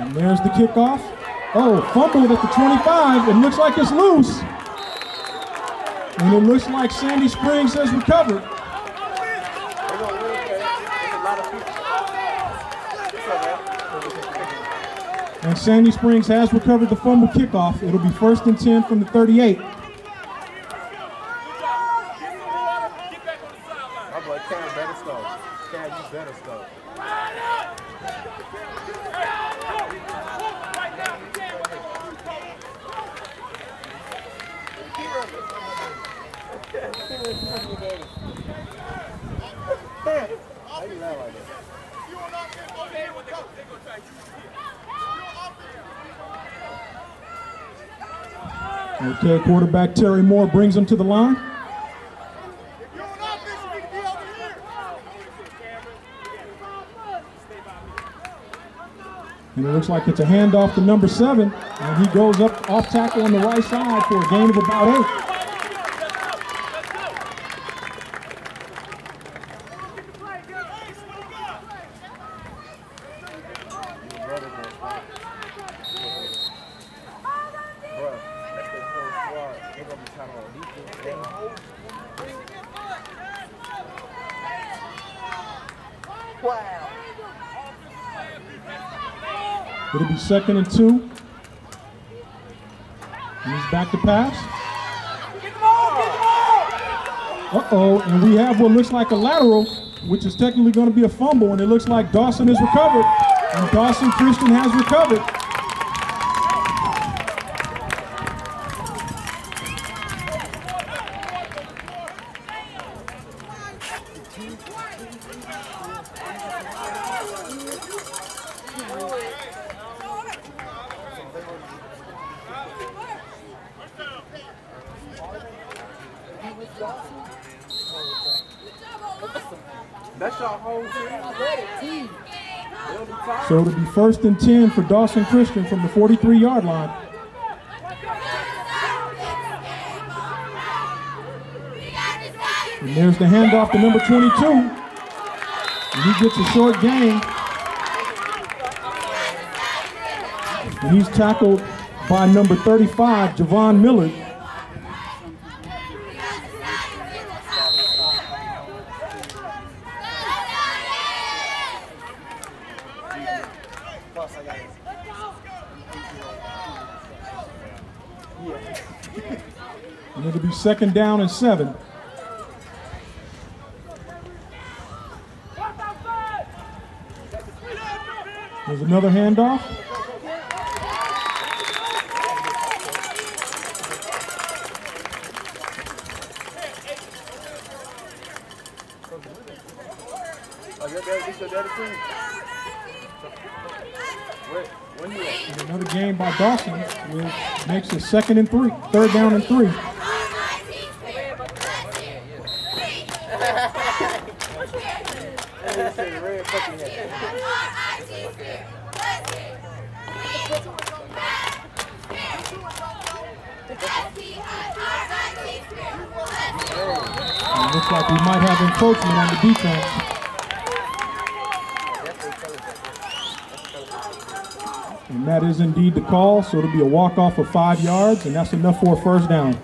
And there's the kickoff. Oh, fumbled at the 25. It looks like it's loose. And it looks like Sandy Springs has recovered. And Sandy Springs has recovered the fumble kickoff. It'll be 1st and 10 from the 38. Okay, quarterback Terry Moore brings him to the line. And it looks like it's a handoff to number 7, and he goes up off tackle on the right side for a gain of about 8. It'll be 2nd and 2. And he's back to pass. Uh-oh, and we have what looks like a lateral, which is technically going to be a fumble, and it looks like Dawson has recovered, and Dawson Christian has recovered. That's your whole team. So it'll be 1st and 10 for Dawson Christian from the 43-yard line. And there's the handoff to number 22. And he gets a short gain. And he's tackled by number 35, Javon Millard. And it'll be 2nd down and 7. There's another handoff. And another gain by Dawson, which makes it 2nd and 3, 3rd down and 3. And it looks like we might have encroachment on the defense. And that is indeed the call, so it'll be a walk-off of 5 yards, and that's enough for a 1st down.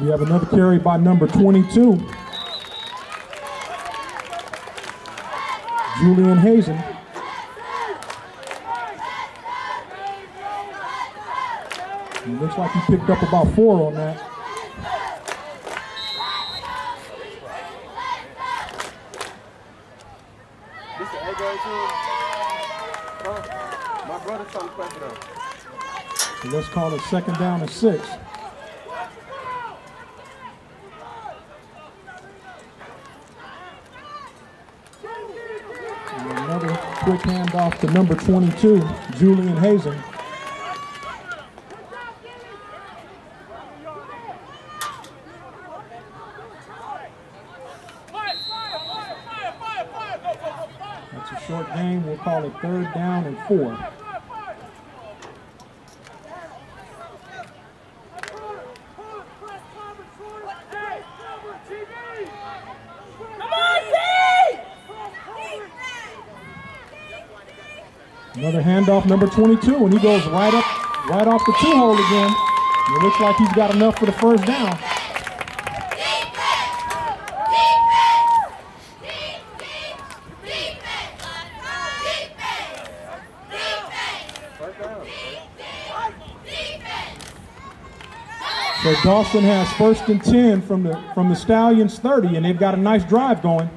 We have another carry by number 22, Julian Hazen. It looks like he picked up about 4 on that. This the A-grade team? My brother's trying to press it up. So let's call it 2nd down and 6. And another quick handoff to number 22, Julian Hazen. short game. We'll call it 3rd down and 4. Another handoff, number 22, and he goes right off the 2-hole again. And it looks like he's got enough for the 1st down. So Dawson has 1st and 10 from the Stallions 30, and they've got a nice drive going.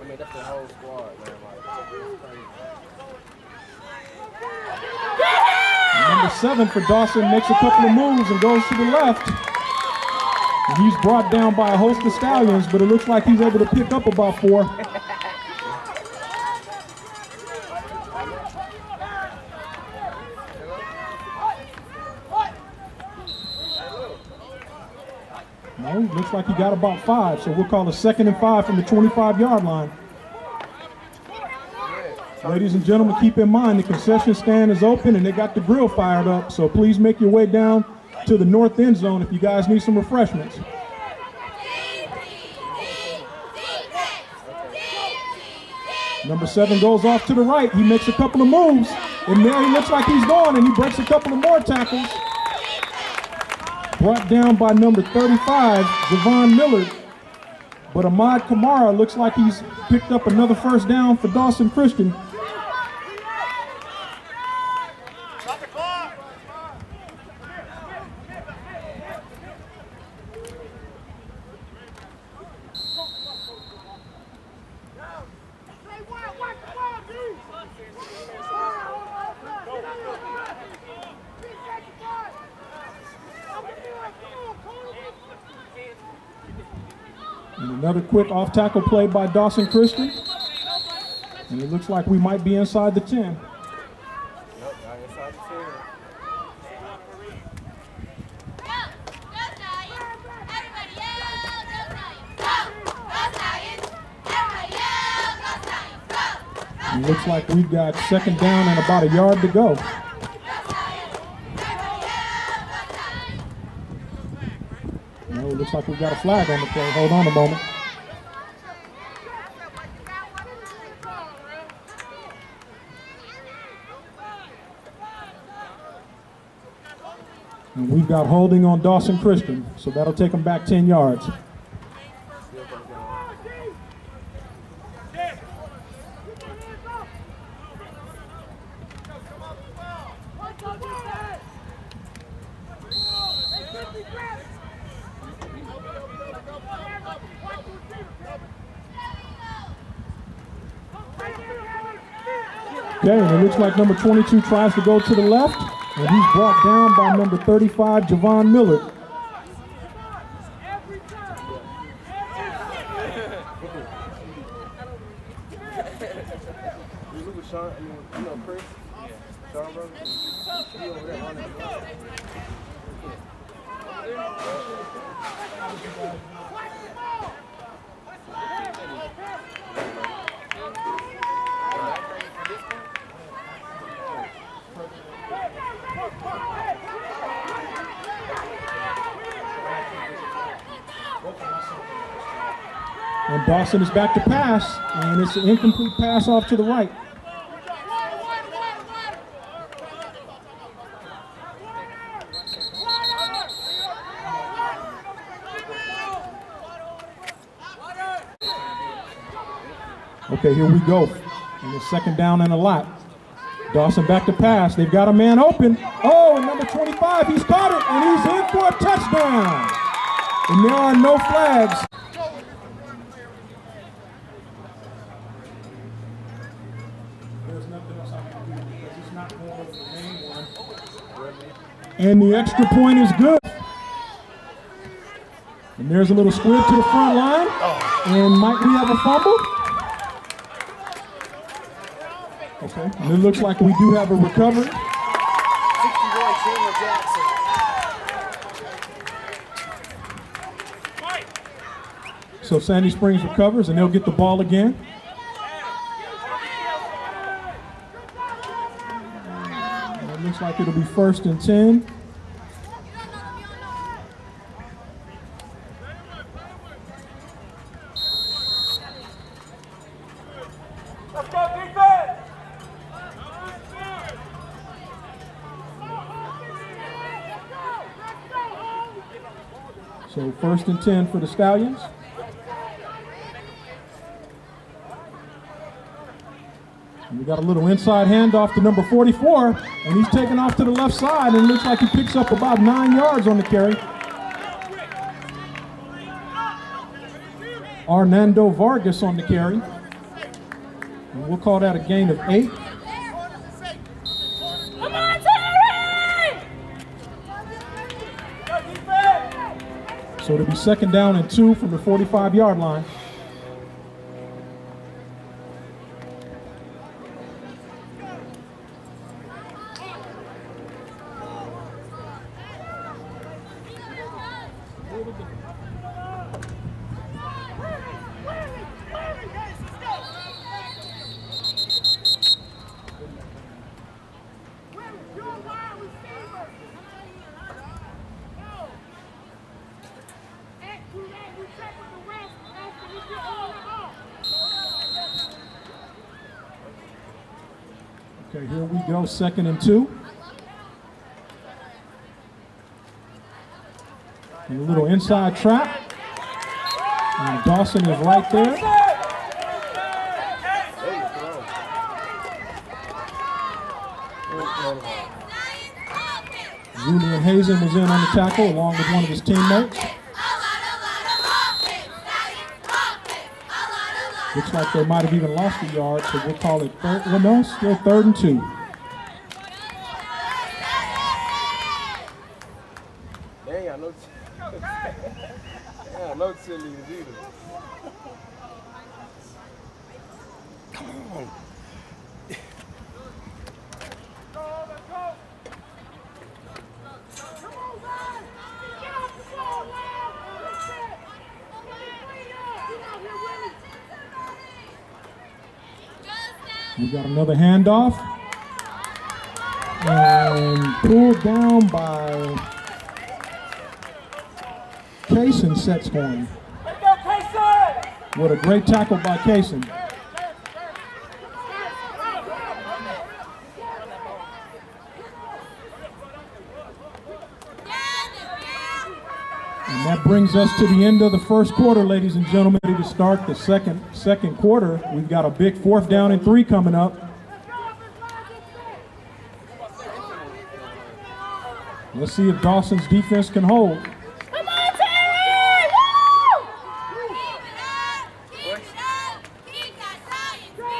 That's the whole squad, man. Number 7 for Dawson makes a couple of moves and goes to the left. And he's brought down by a host of Stallions, but it looks like he's able to pick up about 4. No, looks like he got about 5, so we'll call it 2nd and 5 from the 25-yard line. Ladies and gentlemen, keep in mind the concession stand is open and they got the grill fired up, so please make your way down to the north end zone if you guys need some refreshments. Number 7 goes off to the right. He makes a couple of moves, and there he looks like he's gone, and he breaks a couple of more tackles. Brought down by number 35, Javon Millard. But Ahmad Kamara looks like he's picked up another 1st down for Dawson Christian. And another quick off-tackle play by Dawson Christian. And it looks like we might be inside the 10. Nope, not inside the 10. And it looks like we've got 2nd down and about a yard to go. No, it looks like we've got a flag on the play. Hold on a moment. And we've got holding on Dawson Christian, so that'll take him back 10 yards. Okay, and it looks like number 22 tries to go to the left, and he's brought down by number 35, Javon Millard. Chris? Sean, bro? He over there running. And Dawson is back to pass, and it's an incomplete pass off to the right. Okay, here we go. And it's 2nd down and a lot. Dawson back to pass. They've got a man open. Oh, and number 25, he's caught it, and he's in for a touchdown. And there are no flags. There's nothing else I can do because it's not going over the main one. And the extra point is good. And there's a little squib to the front line. And might we have a fumble? Okay, and it looks like we do have a recovery. 61, Chandler Jackson. So Sandy Springs recovers, and they'll get the ball again. And it looks like it'll be 1st and 10. So 1st and 10 for the Stallions. And we got a little inside handoff to number 44, and he's taken off to the left side, and it looks like he picks up about 9 yards on the carry. Arnando Vargas on the carry. And we'll call that a gain of 8. So it'll be 2nd down and 2 from the 45-yard line. Okay, here we go, 2nd and 2. And a little inside trap. And Dawson is right there. Julian Hazen was in on the tackle along with one of his teammates. Looks like they might have even lost a yard, so we'll call it third. Well, no, still 3rd and 2. They ain't got no no cheerleaders either. Come on. We got another handoff. And pulled down by Kaysen sets going. What a great tackle by Kaysen. And that brings us to the end of the 1st quarter, ladies and gentlemen. To start the second quarter, we've got a big 4th down and 3 coming up. Let's see if Dawson's defense can hold. Come on, Terry!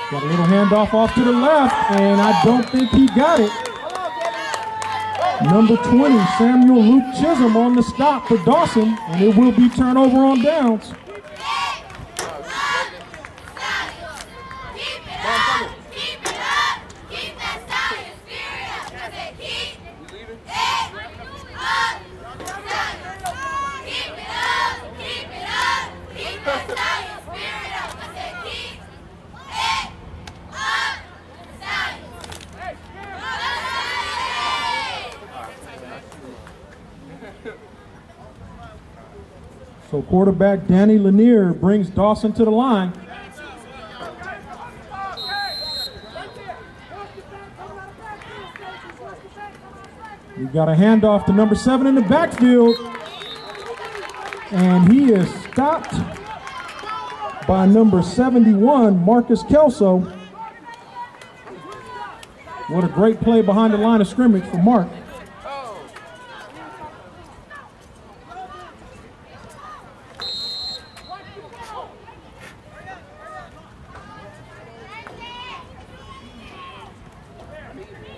Got a little handoff off to the left, and I don't think he got it. Number 20, Samuel Luke Chisholm on the stop for Dawson, and it will be turnover on downs. So quarterback Danny Lanier brings Dawson to the line. We've got a handoff to number 7 in the backfield. And he is stopped by number 71, Marcus Kelso. What a great play behind the line of scrimmage for Mark.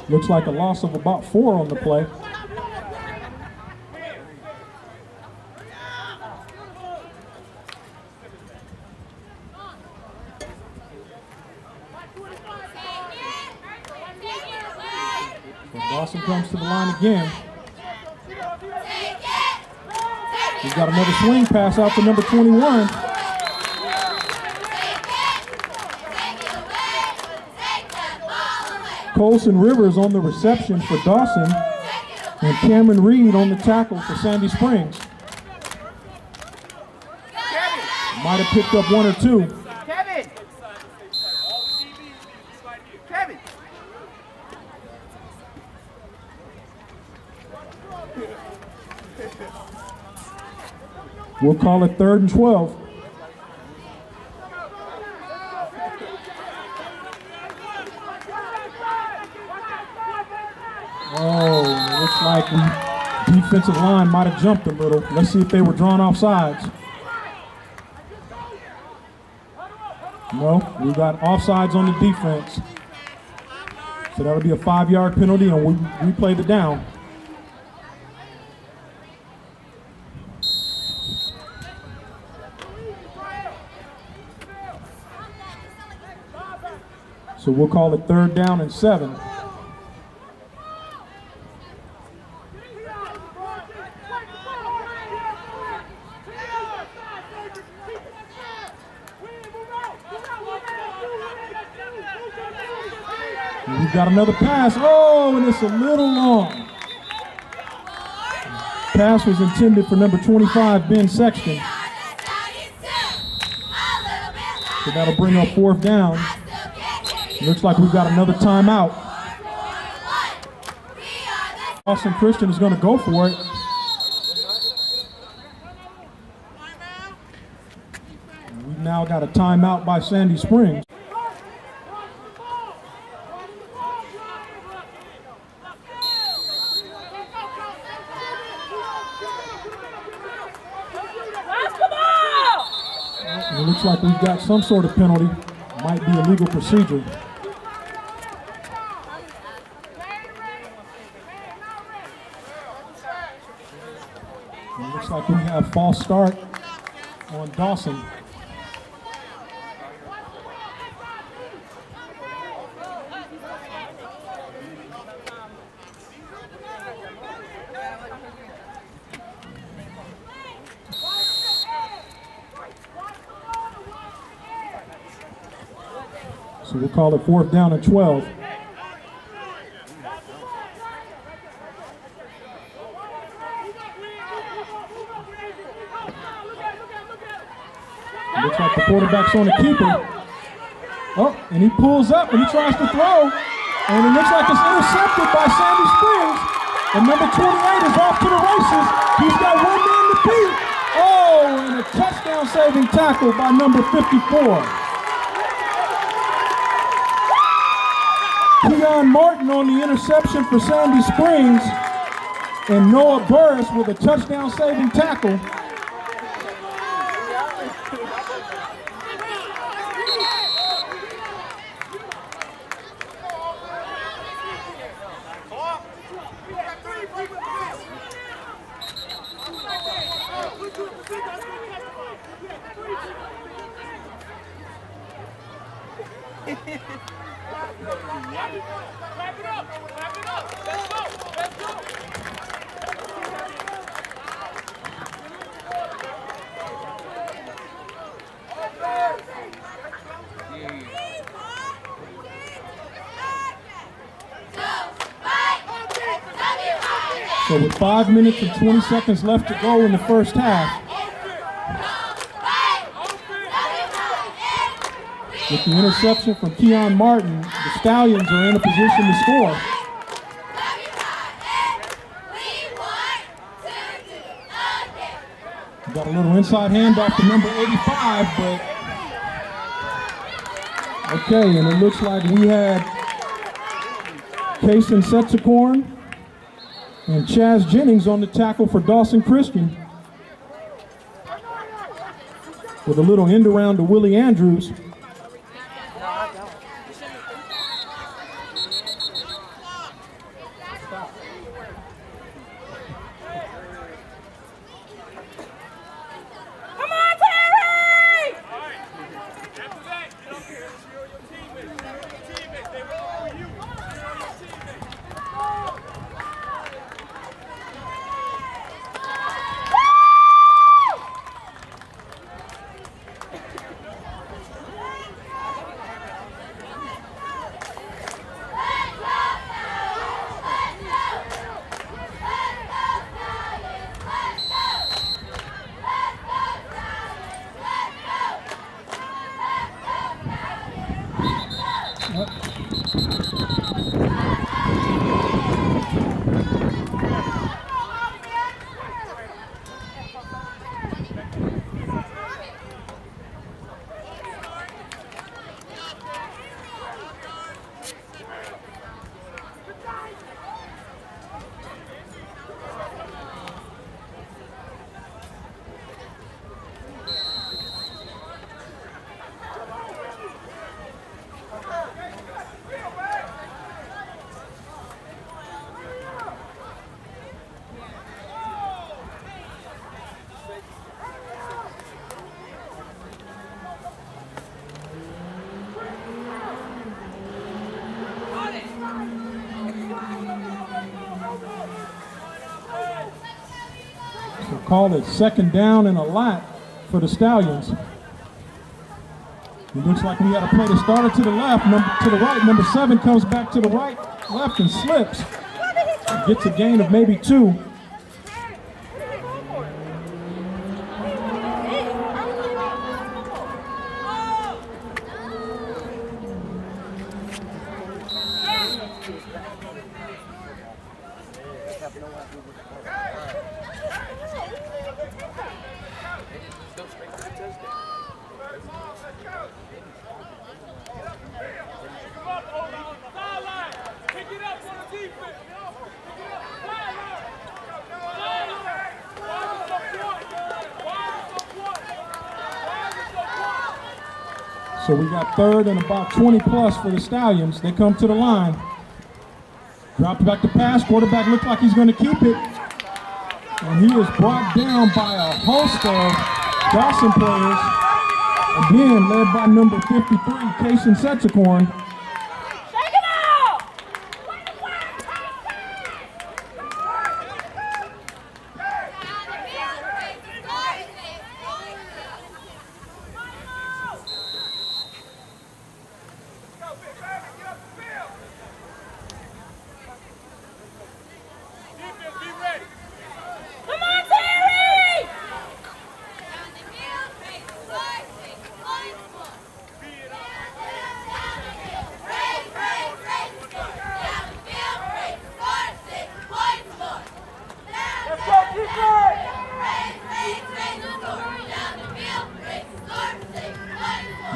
Looks like a loss of about 4 on the play. So Dawson comes to the line again. He's got another swing pass out to number 21. Colson Rivers on the reception for Dawson, and Cameron Reed on the tackle for Sandy Springs. Might have picked up one or two. Kevin! Kevin! We'll call it 3rd and 12. Oh, it looks like the defensive line might have jumped a little. Let's see if they were drawn off sides. No, we got offsides on the defense. So that'll be a 5-yard penalty, and we replay the down. So we'll call it 3rd down and 7. And we've got another pass. Oh, and it's a little long. Pass was intended for number 25, Ben Sexton. So that'll bring up 4th down. Looks like we've got another timeout. Dawson Christian is going to go for it. And we've now got a timeout by Sandy Springs. And it looks like we've got some sort of penalty. Might be a legal procedure. And it looks like we have false start on Dawson. So we'll call it 4th down and 12. Looks like the quarterback's on the keeper. Oh, and he pulls up and he tries to throw. And it looks like it's intercepted by Sandy Springs. And number 28 is off to the races. He's got one man to beat. Oh, and a touchdown saving tackle by number 54. Keon Martin on the interception for Sandy Springs, and Noah Burris with a touchdown saving tackle. Wrap it up! Wrap it up! Let's go! Let's go! So with 5 minutes and 20 seconds left to go in the first half, with the interception from Keon Martin, the Stallions are in a position to score. Got a little inside handoff to number 85, but okay, and it looks like we had Kason Setzicorn and Chaz Jennings on the tackle for Dawson Christian, with a little end around to Willie Andrews. call it second down and a lot for the Stallions. It looks like we had a play that started to the left, to the right. Number 7 comes back to the right, left, and slips. Gets a gain of maybe 2. So we got third and about 20 plus for the Stallions. They come to the line. Dropped back to pass. Quarterback looked like he's going to keep it. And he is brought down by a host of Dawson players. Again, led by number 53, Kaysen Setsakorn.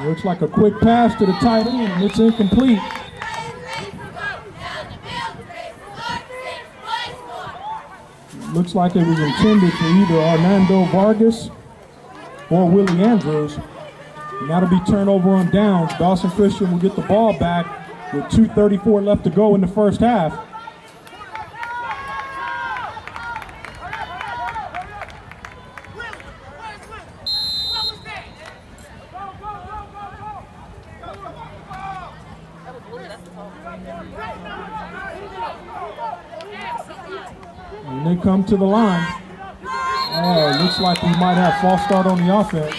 Looks like a quick pass to the tight end, and it's incomplete. Looks like it was intended for either Armando Vargas or Willie Andrews. And that'll be turnover on downs. Dawson Christian will get the ball back with 2:34 left to go in the first half. And they come to the line. Oh, looks like we might have false start on the offense.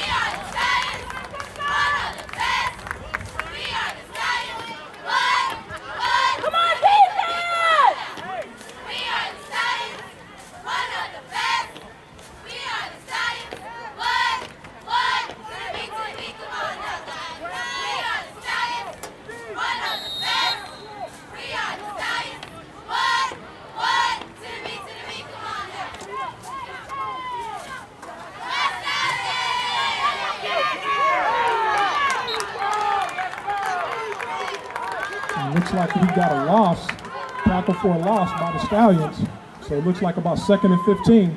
Looks like we got a loss, tackle for a loss by the Stallions. So it looks like about 2nd and 15.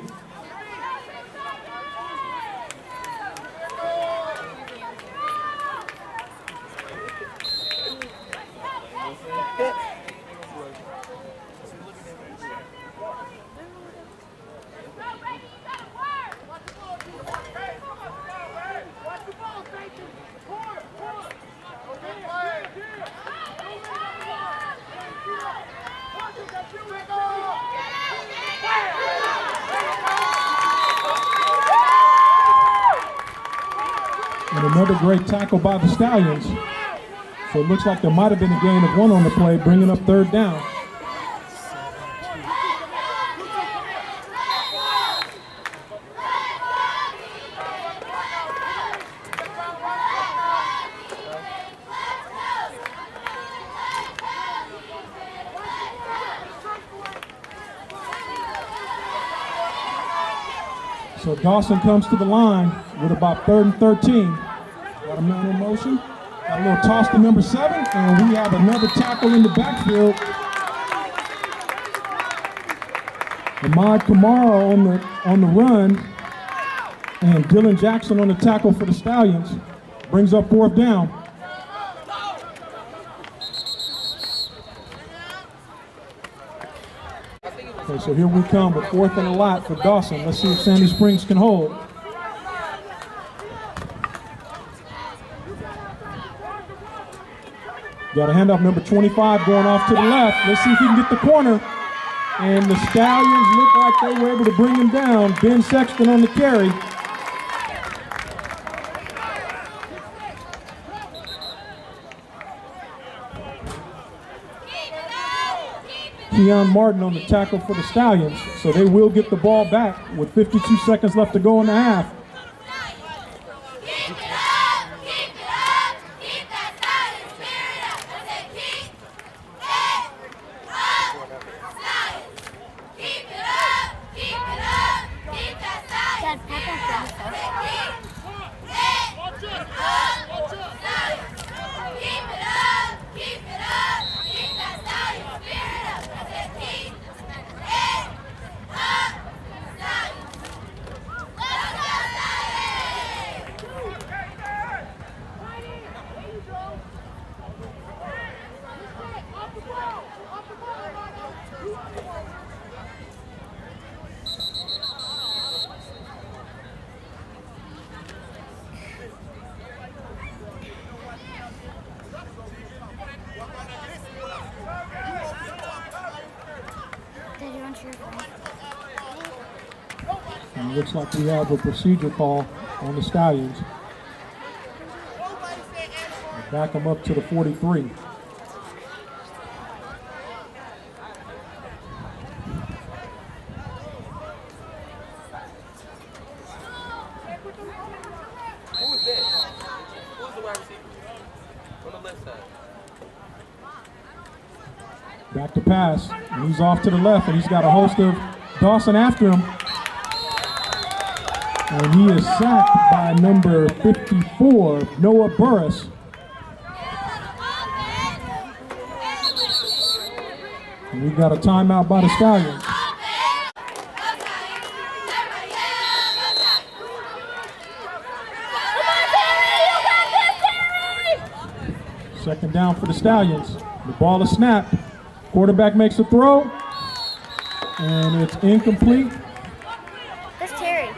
And another great tackle by the Stallions. So it looks like there might have been a gain of 1 on the play, bringing up 3rd down. So Dawson comes to the line with about 3rd and 13. Got a man in motion. Got a little toss to number 7, and we have another tackle in the backfield. Ahmad Kamara on the run, and Dylan Jackson on the tackle for the Stallions. Brings up 4th down. Okay, so here we come with 4th and a lot for Dawson. Let's see if Sandy Springs can hold. Got a handoff, number 25 going off to the left. Let's see if he can get the corner. And the Stallions look like they were able to bring him down. Ben Sexton on the carry. Keon Martin on the tackle for the Stallions. So they will get the ball back with 52 seconds left to go in the half. And it looks like we have a procedure call on the Stallions. Back them up to the 43. Back to pass, and he's off to the left, and he's got a host of Dawson after him. And he is sacked by number 54, Noah Burris. And we've got a timeout by the Stallions. Second down for the Stallions. The ball is snapped. Quarterback makes a throw, and it's incomplete. That's Terry.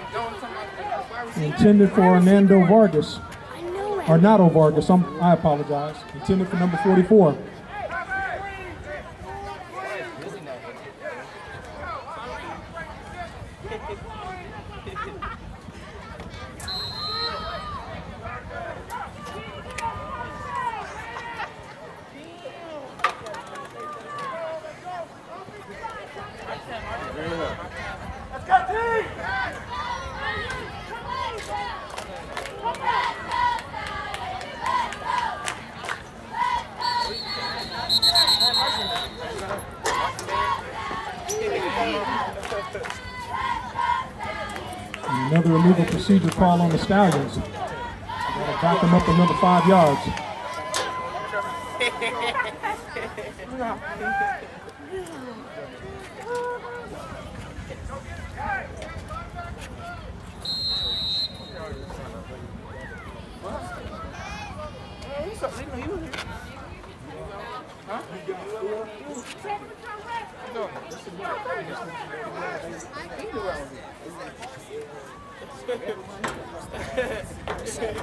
Intended for Hernando Vargas. Arnado Vargas, I apologize. Intended for number 44. Another illegal procedure call on the Stallions. Gotta back them up another 5 yards.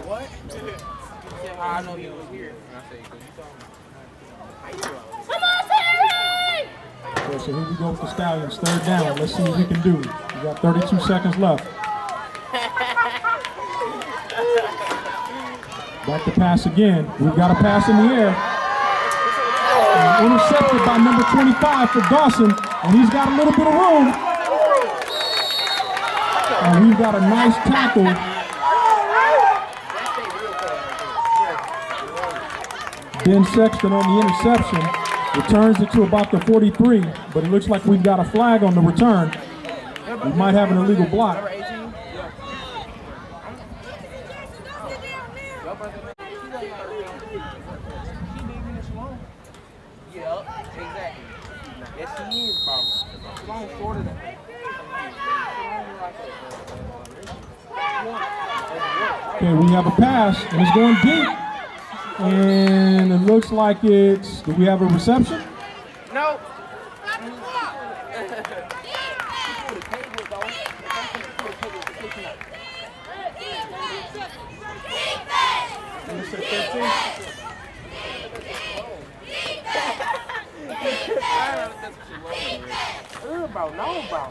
What? I know you was here. Come on, Terry! Okay, so here we go with the Stallions. Third down. Let's see what we can do. We got 32 seconds left. Back to pass again. We've got a pass in the air. And intercepted by number 25 for Dawson. And he's got a little bit of room. And we've got a nice tackle. Ben Sexton on the interception. Returns it to about the 43. But it looks like we've got a flag on the return. We might have an illegal block. Okay, we have a pass, and it's going deep. And it looks like it's, do we have a reception? No. Bro, no, bro.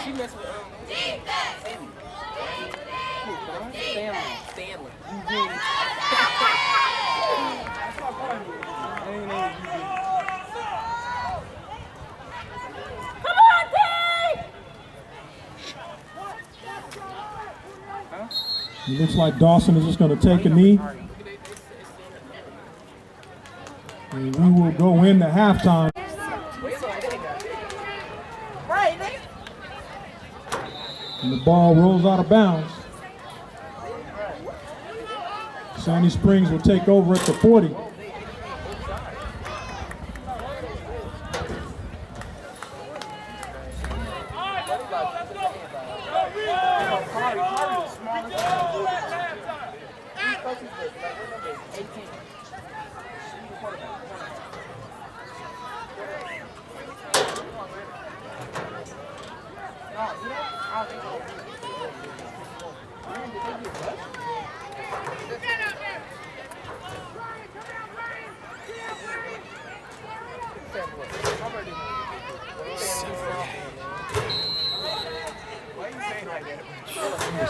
She messed with Stanley. It looks like Dawson is just going to take a knee. And we will go into halftime. And the ball rolls out of bounds. Sandy Springs will take over at the 40.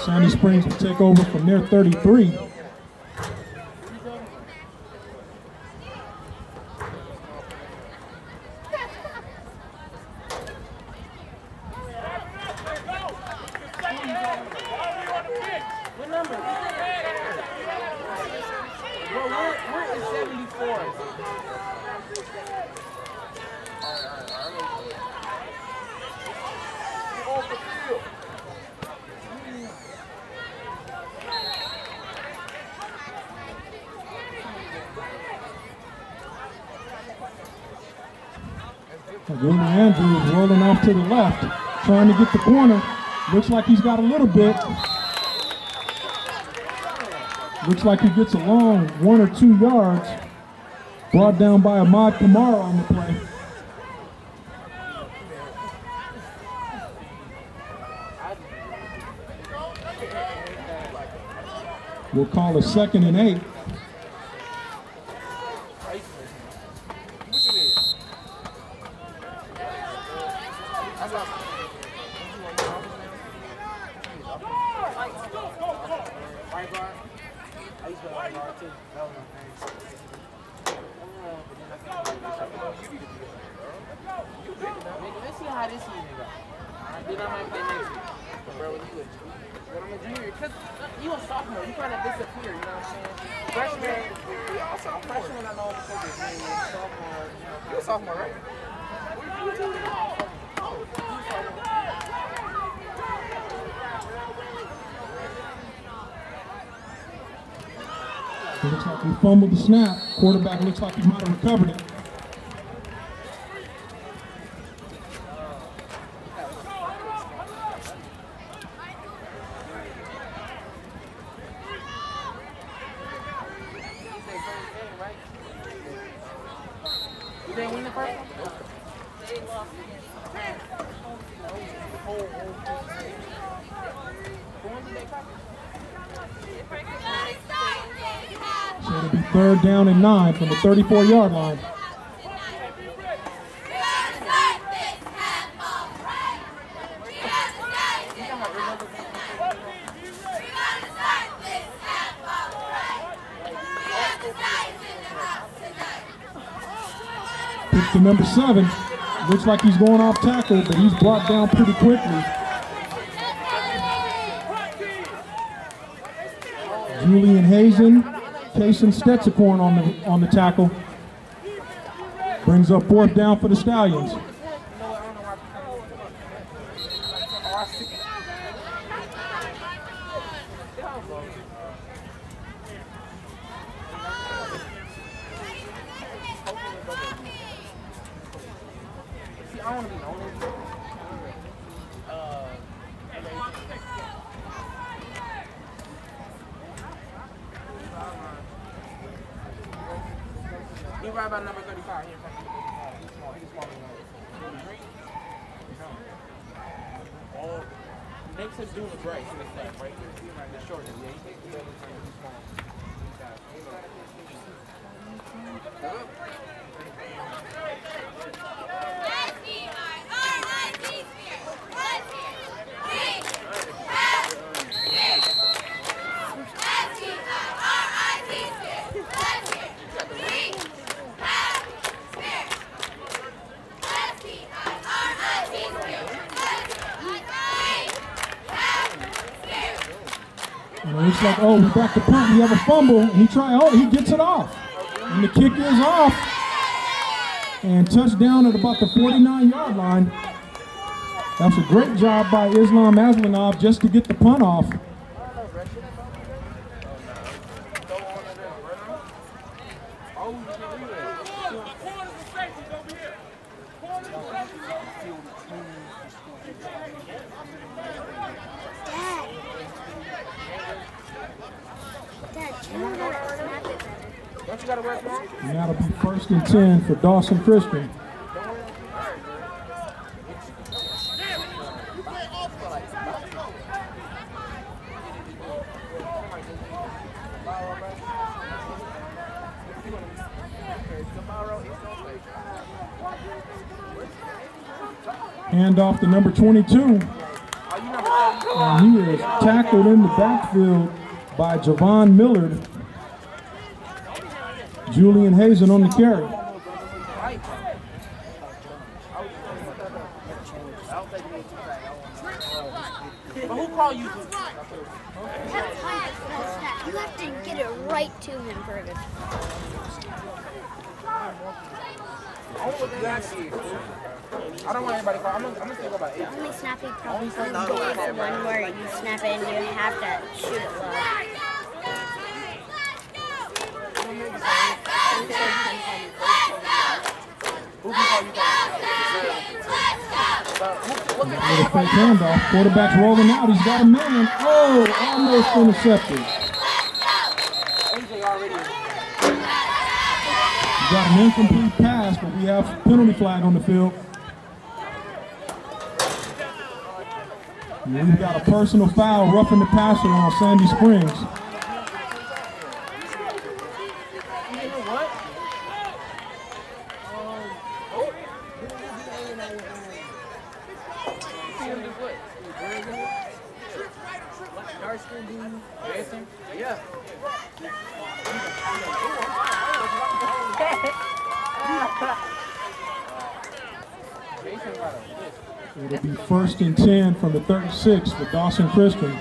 Sandy Springs will take over from their 33. Willie Andrews rolling off to the left, trying to get the corner. Looks like he's got a little bit. Looks like he gets a long 1 or 2 yards. Brought down by Ahmad Kamara on the play. We'll call a 2nd and 8. Let's see how this season goes. Then I might play next year. Bro, when I'm a junior, because you a sophomore, you kind of disappear, you know what I'm saying? Freshman, freshman I know because it's me, sophomore, you know. You're a sophomore, right? It looks like we fumbled the snap. Quarterback looks like he might have recovered it. You didn't win the first one? So it'll be 3rd down and 9 from the 34-yard line. Pitch to number 7. Looks like he's going off tackle, but he's brought down pretty quickly. Julian Hazen, Kason Stetzicorn on the tackle. Brings up 4th down for the Stallions. I want to be known. He's right about number 35 here. He's small. He's smaller than that. Oh, makes him do the right. See the stuff right here. The shorter. Yeah, he takes the other time. He's small. And it looks like, oh, we back to punt. We have a fumble. And he gets it off. And the kick is off. And touchdown at about the 49-yard line. That's a great job by Islam Aslanov just to get the punt off. And that'll be 1st and 10 for Dawson Christian. Hand off to number 22. And he is tackled in the backfield by Javon Millard. Julian Hazen on the carry. But who called you? You have to get it right to him for a good. I don't want anybody to call. I'm gonna think about it. Only snappy probably is the one where you snap it and you have to shoot it low. Little fake handoff. Quarterback's rolling out. He's got a man. Oh, almost intercepted. Got an incomplete pass, but we have penalty flag on the field. And we've got a personal foul, roughing the passer on Sandy Springs. Yeah. It'll be 1st and 10 from the 36 for Dawson Christian.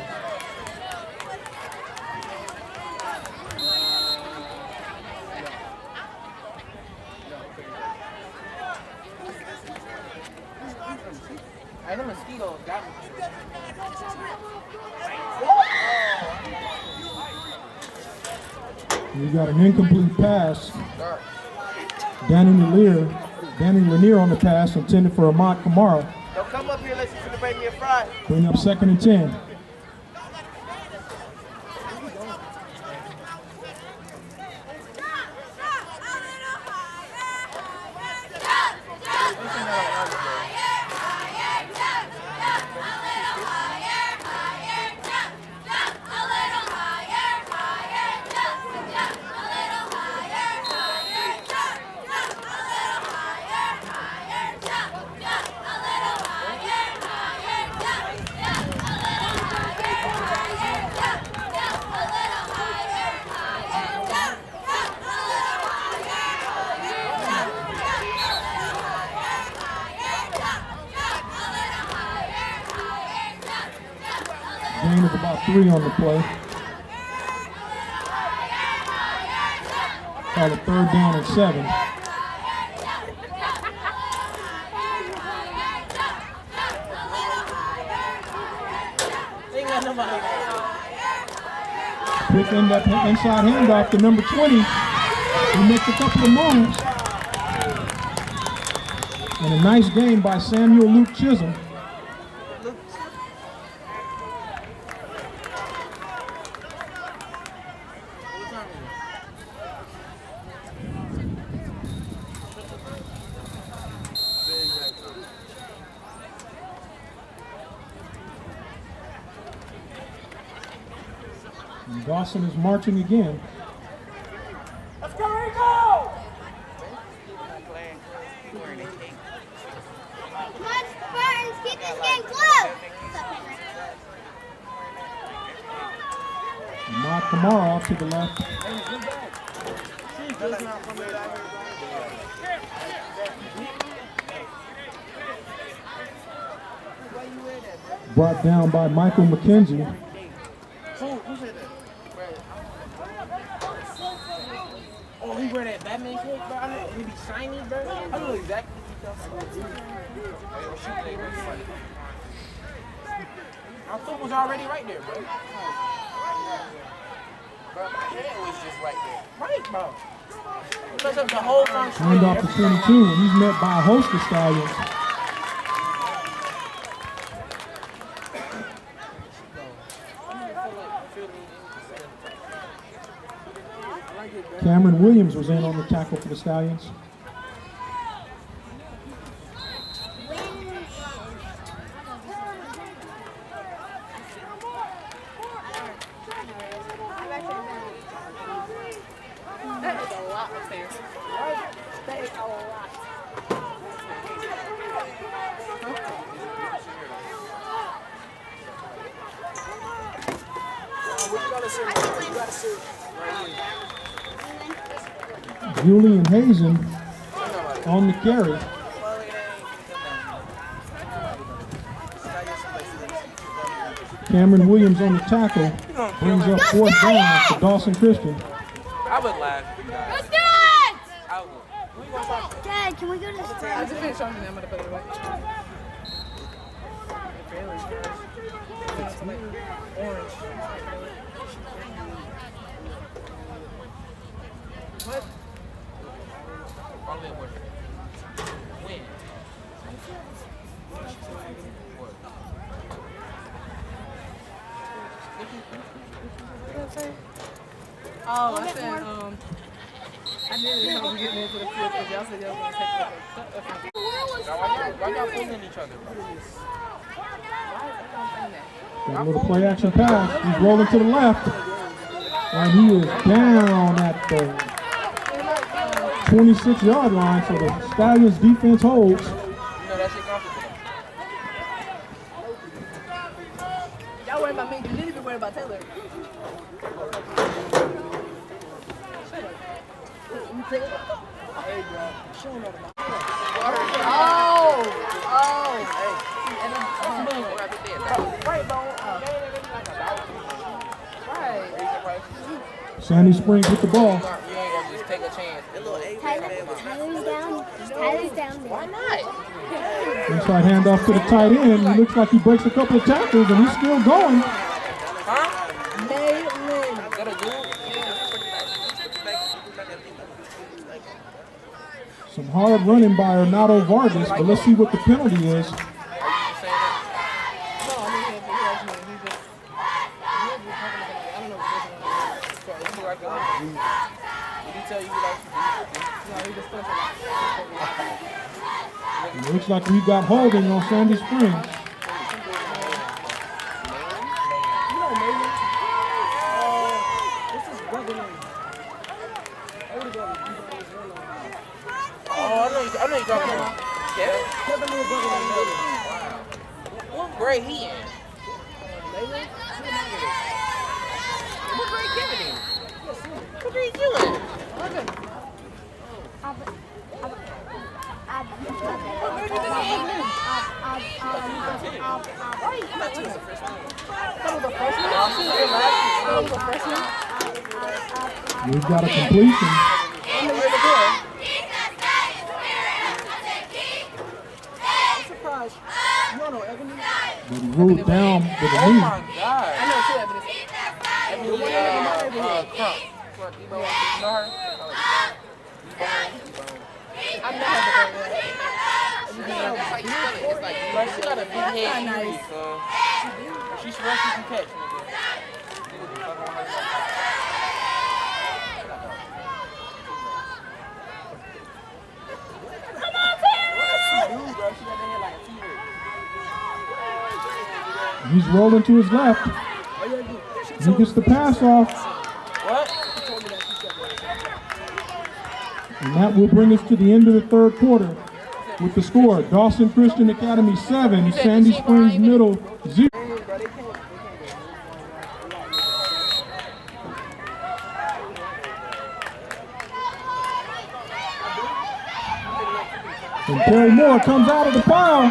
I know mosquitoes got me. We got an incomplete pass. Danny Lanier on the pass, intended for Ahmad Kamara. Don't come up here unless you're going to bring me a fry. Bring up 2nd and 10. Gain of about 3 on the play. Call it 3rd down and 7. Quick inside handoff to number 20. He makes a couple of moves. And a nice game by Samuel Luke Chisholm. And Dawson is marching again. Let's go, Eagles! Ahmad Kamara off to the left. Brought down by Michael McKenzie. Who said that? Oh, he wear that Batman cape, bro. I know he be shiny, bro. I know exactly what you're talking about. My foot was already right there, bro. Bro, my head was just right there. Right, bro. Because of the whole function. Hand off to 22, and he's met by a host of Stallions. Cameron Williams was in on the tackle for the Stallions. Julian Hazen on the carry. Cameron Williams on the tackle. Brings up 4th down for Dawson Christian. I would laugh. Let's do it! I would. Dad, can we go to the I stand? just finished something. I'm gonna put it away. Orange. What? Only one. When? Oh, I said, I didn't know we were getting into the field because y'all said y'all was going to take the Why y'all fooling each other, bro? Got a little play action pass. He's rolling to the left. And he is down at the 26-yard line, so the Stallions defense holds. You know that shit comfortable. Y'all worry about me. You didn't even worry about Taylor. Sandy Springs with the ball. You ain't gonna just take a chance. Tyler's down there. Why not? Inside handoff to the tight end. He looks like he breaks a couple of tackles, and he's still going. Huh? Gotta do it. Some hard running by Renato Vargas, but let's see what the penalty is. It looks like we've got holding on Sandy Springs. I know you're talking about. Yeah. What grade he in? What grade Kevin in? What grade you in? We've got a completion. But he ruled down with a Oh knee. my God. I know two evidence. Crump. You know her? I'm not having Like, she got a big head. Nice. She's fresh, she can catch. He's rolling to his left. He gets the pass off. What? And that will bring us to the end of the third quarter with the score. Dawson Christian Academy 7, Sandy Springs Middle 0. And Terry Moore comes out of the pile.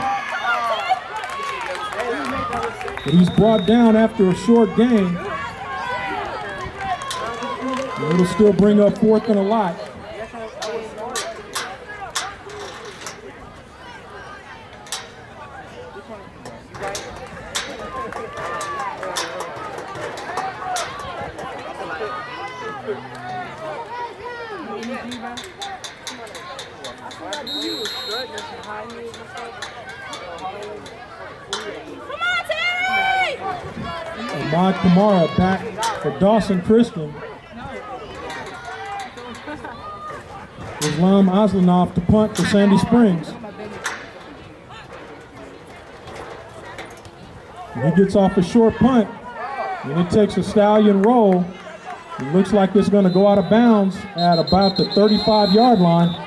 But he's brought down after a short game. And it'll still bring up 4th and a lot. Ahmad Kamara back for Dawson Christian. Islam Aslanov to punt for Sandy Springs. And he gets off a short punt, and it takes a Stallion roll. It looks like it's going to go out of bounds at about the 35-yard line.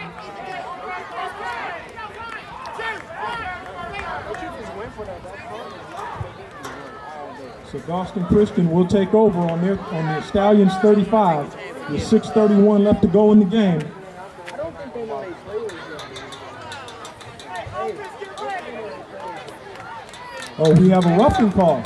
So Dawson Christian will take over on the Stallions 35 with 6:31 left to go in the game. Oh, we have a roughing call.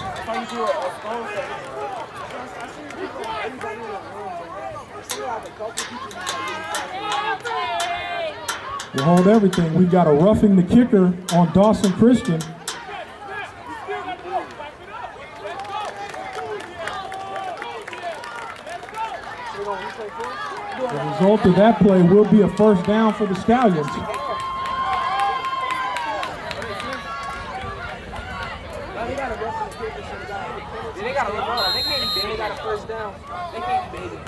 We'll hold everything. We've got a roughing the kicker on Dawson Christian. The result of that play will be a first down for the Stallions. They got a first down. They can't be baited.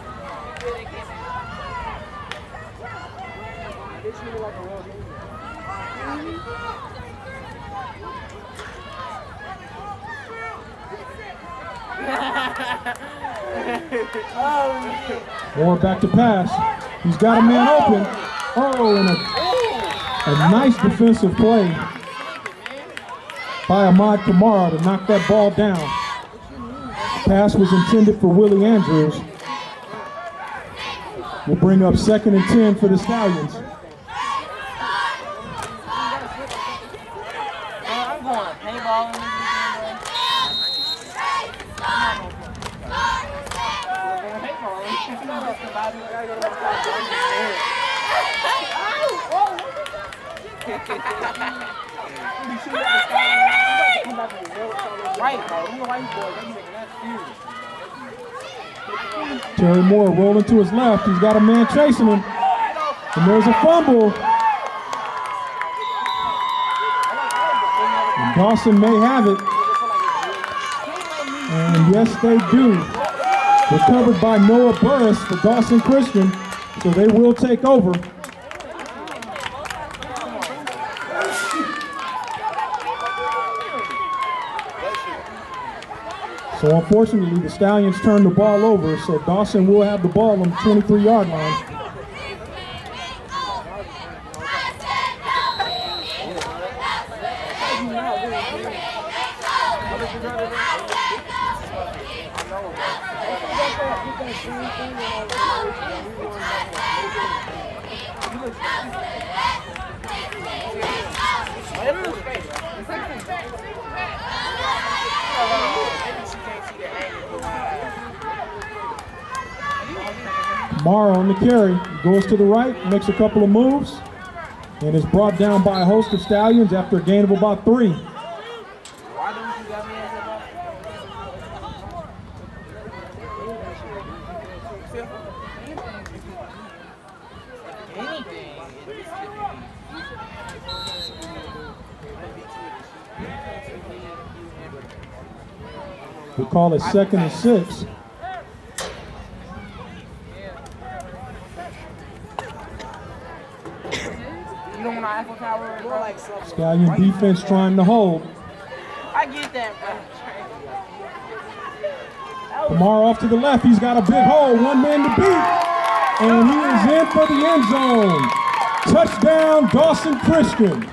They treat it like a real game. Moore back to pass. He's got a man open. Oh, and a nice defensive play by Ahmad Kamara to knock that ball down. The pass was intended for Willie Andrews. We'll bring up 2nd and 10 for the Stallions. I'm going paintball in this Right, bro. You white boy, they making that serious. Terry Moore rolling to his left. He's got a man chasing him. And there's a fumble. And Dawson may have it. And yes, they do. Recovered by Noah Burris for Dawson Christian. So they will take over. So unfortunately, the Stallions turned the ball over, so Dawson will have the ball on the 23-yard line. Kamara on the carry, goes to the right, makes a couple of moves, and is brought down by a host of Stallions after a gain of about 3. Why don't you got me as We call it 2nd and 6. Stallion defense trying to hold. I get that, bro. Kamara off to the left. He's got a big hole. One man to beat. And he is in for the end zone. Touchdown, Dawson Christian.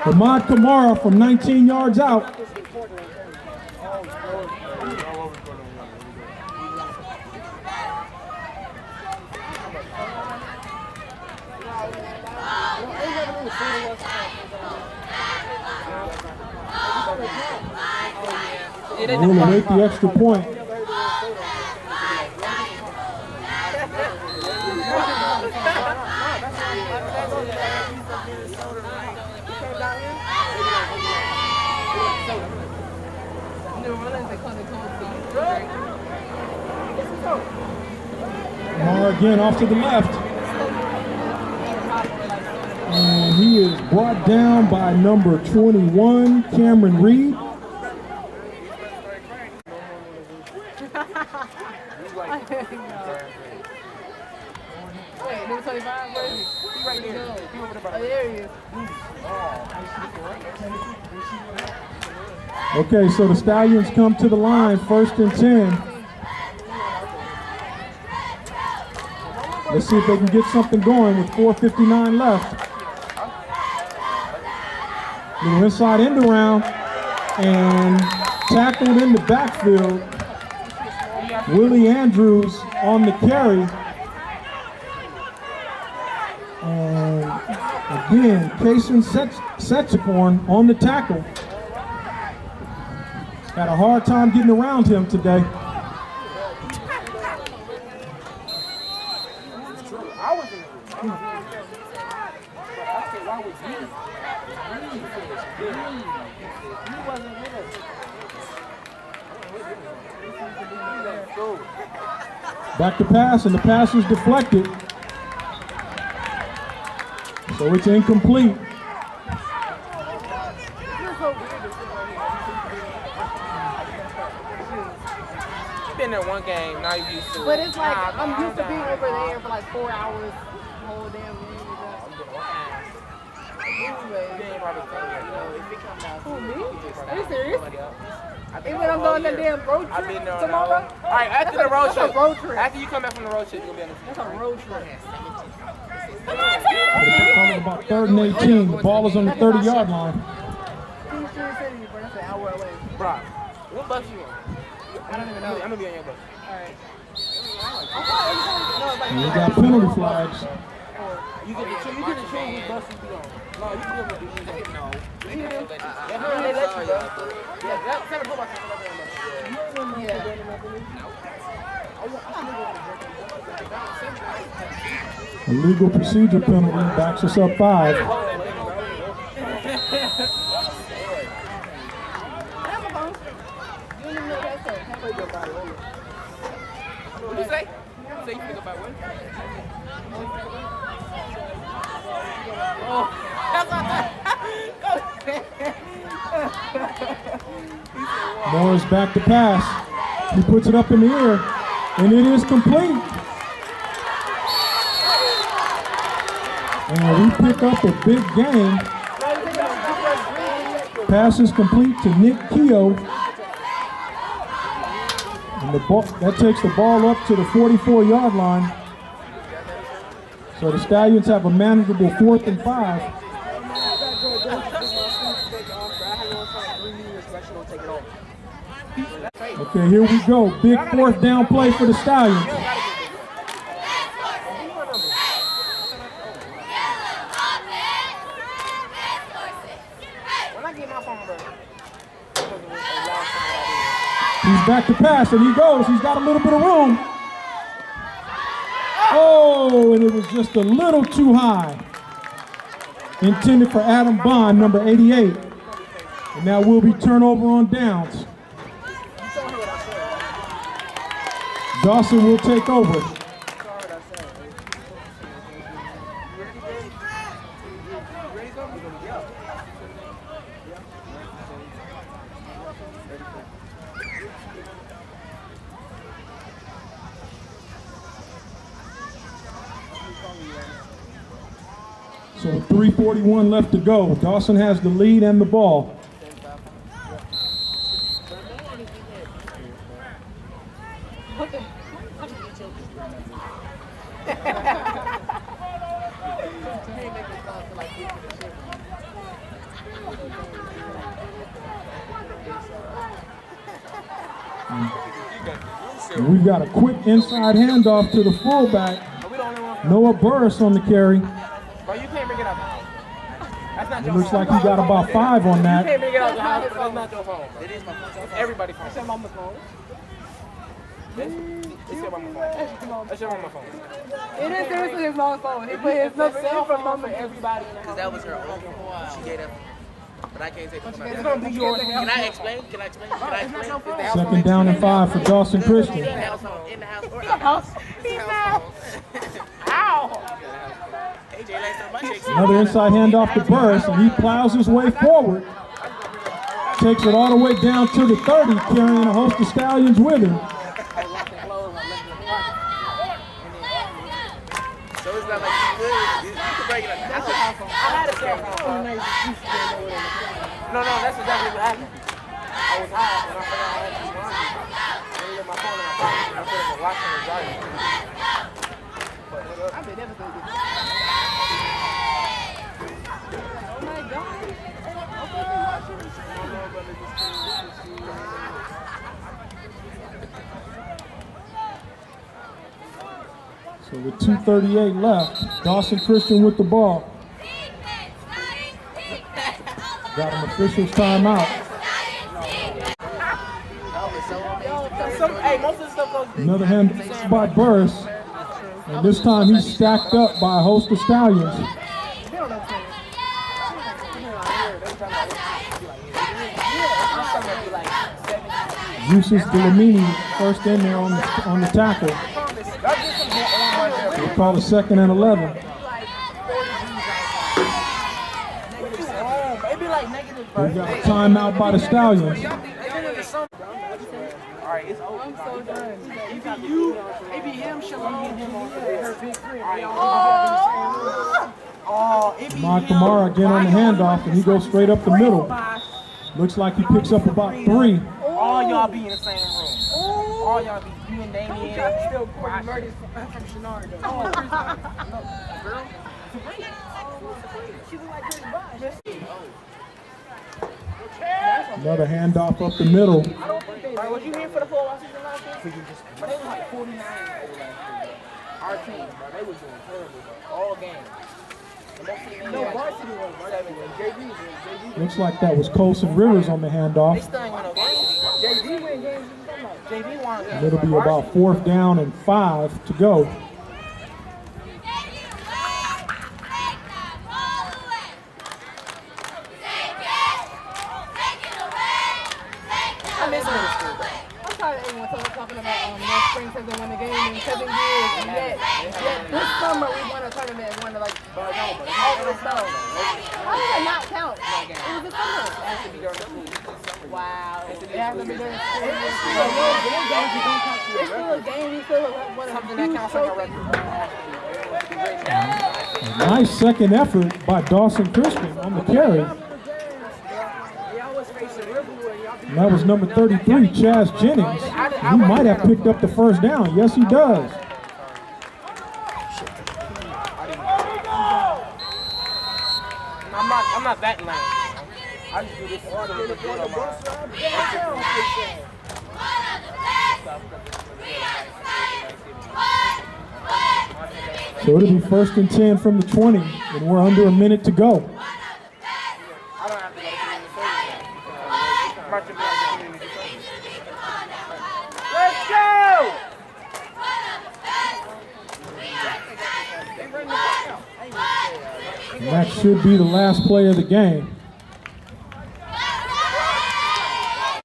Ahmad Kamara from 19 yards out. We'll await the extra point. Lamar again off to the left. And he is brought down by number 21, Cameron Reed. Wait, number 25, where is he? He right there. Oh, there he is. Okay, so the Stallions come to the line, 1st and 10. Let's see if they can get something going with 4:59 left. Little inside end around and tackled in the backfield. Willie Andrews on the carry. And again, Kason Setchicorn on the tackle. Had a hard time getting around him today. Back to pass, and the pass is deflected. So it's incomplete. Been there one game, now you used to it. But it's like, I'm used to being over there for like 4 hours, the whole damn game. Who, me? Are you serious? Even when I'm going that damn road trip tomorrow? Alright, after the road That's a trip. road trip. After you come back from the road trip, you'll be on the That's a road trip. Probably about 3rd and 18. The ball is on the 30-yard line. King Street City, bro. That's an hour away. Bro, what bus you on? I don't even know. I'm gonna be on your bus. Alright. And we got penalty flags. You get to choose which bus you be on. No, you can go with the No. They let you, bro. Yeah, that's the football team. A legal procedure penalty backs us up 5. What do you say? You say you think about what? Oh, that's not that. Morris back to pass. He puts it up in the air, and it is complete. And we pick up a big gain. Pass is complete to Nick Keogh. And the ball, that takes the ball up to the 44-yard line. So the Stallions have a manageable 4th and 5. Okay, here we go. Big 4th down play for the Stallions. He's back to pass, and he goes. He's got a little bit of room. Oh, and it was just a little too high. Intended for Adam Bond, number 88. And now will be turnover on downs. Dawson will take over. So 3:41 left to go. Dawson has the lead and the ball. And we've got a quick inside handoff to the fullback. Noah Burris on the carry. not It your looks phone. like he got about 5 on You that. can't make it out the house, but that's not your phone. It is my phone. It's everybody's phone. That's your mama's phone. It's your mama's phone. That's your mama's phone. It is seriously his mama's phone. He put his number in for mama. Everybody in the house. That was her old phone. She gave that. But I can't take it. It's gonna be yours. Can I explain? Can I explain? Can I explain? It's the house Second phone. down and 5 for Dawson In the Christian. house phone. In the house. Or the house. He's not. Ow. AJ likes to my shakes. Another inside handoff to Burris, and he plows his way forward. Takes it all the way down to the 30, carrying a host of Stallions with him. So it's not like you could break it up. I had a cell phone. No, that's exactly what happened. I was high and I forgot I had to run. I needed my phone in my pocket and I put it in the lock on the driver. I bet never gonna get it. Oh my God. So with 2:38 left, Dawson Christian with the ball. Got an official's timeout. Hey, most of the stuff goes. Another hand by Burris. And this time he's stacked up by a host of Stallions. Juices Delamini first in there on the tackle. We'll call it 2nd and 11. We've got a timeout by the Stallions. Alright, it's over. I'm so done. It be him, Shalom, him on her big friend. Ahmad Kamara again on the handoff, and he goes straight up the middle. Looks like he picks up about 3. All y'all be in the same room. All y'all be, you and Damien. Still Corey Murray from Chenard though. Oh, girl. She was like Chris Bosh. Another handoff up the middle. Alright, was you here for the full season last year? But they was like 49 last year. Our team, bro, they was doing terrible, bro. All games. No varsity was 7 games. JV. Looks like that was Colson Rivers on the They handoff. still ain't win no games. JV win games. JV won games. It'll be about 4th down and 5 to go. I miss middle school, bro. I'm tired of everyone talking about North Springs hasn't won a game in 7 years, and yet this summer we won a tournament and won like all the stuff. How does that not count? It was a summer. It has to be during the school. Wow. It has to be during school. It's still a game. We still won a Something that counts like a record. Nice second effort by Dawson Christian on the carry. And that was number 33, Chaz Jennings. He might have picked up the first down. Yes, he does. I'm not that lame. I just do this all the So it'll be 1st and 10 from the 20, and we're under a minute to go. I don't have to go to community service. Let's go! And that should be the last play of the game.